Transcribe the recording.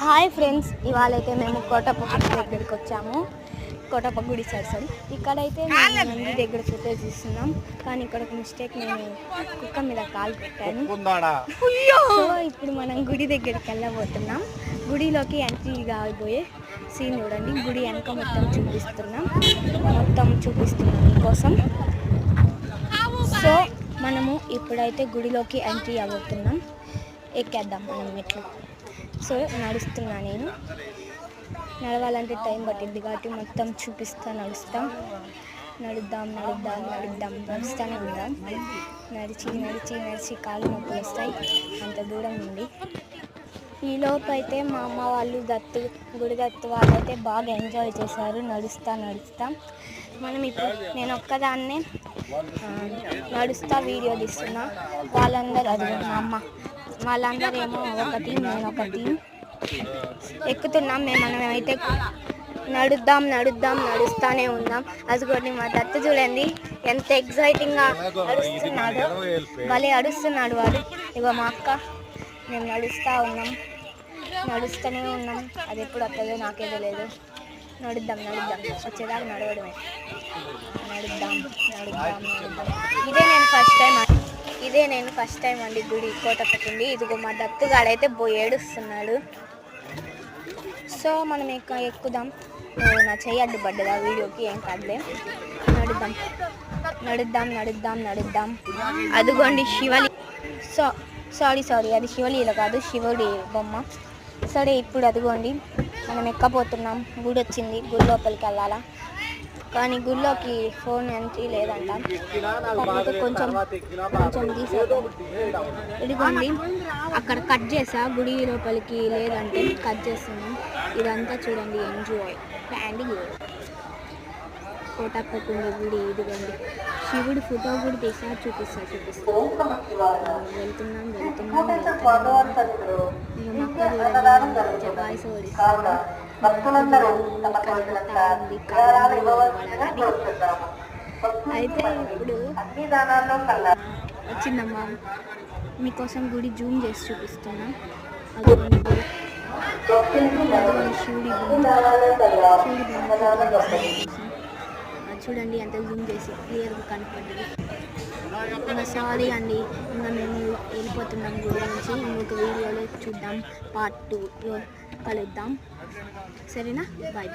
Hi friends, ఇవాళైతే మేము కోటప్ప గుడి దగ్గరికి వచ్చాము. కోటప్ప గుడి సైడ్ ఇక్కడైతే మేము నంది దగ్గర ఫోటోస్ తీస్తున్నాం. కానీ ఇక్కడ ఒక మిస్టేక్, నేను కుక్క మీద కాలు పెట్టాను. సో ఇప్పుడు మనం గుడి దగ్గరికి వెళ్ళబోతున్నాం. గుడిలోకి ఎంట్రీ కాబోయే సీన్ చూడండి. గుడి వెనక మొత్తం చూపిస్తున్నాం మీకోసం. సో మనము ఇప్పుడైతే గుడిలోకి ఎంట్రీ అవ్వబోతున్నాం. ఎక్కేద్దాం మనం మెట్లు. సో నడుస్తున్నా, నేను నడవాలంటే టైం పట్టింది కాబట్టి మొత్తం చూపిస్తా. నడుస్తూనే ఉందాం. నడిచి కాళ్ళు నొప్పులు వస్తాయి అంత దూరం నుండి. ఈలోపు అయితే మా అమ్మ వాళ్ళు గుడి దత్తు వాళ్ళు అయితే బాగా ఎంజాయ్ చేశారు. నడుస్తా మనం ఇప్పుడు నేను ఒక్కదాన్నే నడుస్తా వీడియో తీస్తున్నా. వాళ్ళందరూ అది మా అమ్మ వాళ్ళందరూ ఏమో ఒక టీం, నేను ఒక టీం ఎక్కుతున్నాం. మనమైతే నడుస్తూనే ఉందాం. అదిగోండి మా దత్తు చూడండి ఎంత ఎగ్జైటింగ్గా నడుస్తున్నాడు. భలే అడుస్తున్నాడు వాడు. ఇగో మా అక్క, మేము నడుస్తూనే ఉన్నాం. అది ఎప్పుడు వస్తుందో నాకే తెలియదు. నడుద్దాం వచ్చేదాకా నడవడమే. నడుద్దాం. ఇదే నేను ఫస్ట్ టైం అండి గుడి కోటప్పకుండి. ఇదిగో మా దత్తుగాడైతే ఏడుస్తున్నాడు. సో మనం ఎక్కుదాం. నా చెయ్యి అడ్డుపడ్డది ఆ వీడియోకి, ఏం కాదులే. నడుద్దాం. అదిగోండి శివలి. సారీ అది శివలీల కాదు, శివుడి బొమ్మ. సరే ఇప్పుడు అదిగోండి మనం ఎక్కబోతున్నాం. గుడి వచ్చింది, గుడి లోపలికి వెళ్ళాలా. కానీ గుడిలోకి ఫోన్ ఎంట్రీ లేదంట. కాకపోతే కొంచెం తీసేద్దాం. ఇదిగోండి అక్కడ కట్ చేసా, గుడి లోపలికి లేదంటే కట్ చేస్తున్నాం. ఇదంతా చూడండి, ఎంజాయ్ కోటప్పకుండి గుడి. ఇదిగోండి శివుడి ఫోటో కూడా తీసా, చూపిస్తా. వెళ్తున్నాం. బాయ్స్ ఓడిస్తాను. అయితే ఇప్పుడు వచ్చిందమ్మా, మీకోసం గుడి జూమ్ చేసి చూపిస్తున్నా. అదిగోండి శివుడి చూడండి ఎంత జూమ్ చేసి క్లియర్గా కనపడ్డది. ఇంకా సారీ అండి, ఇంకా మేము వెళ్ళిపోతున్నాం గుడి నుంచి. ఇంకొక వీడియోలో చూద్దాం, పార్ట్ 2 కలుద్దాం. సరేనా? బాయ్.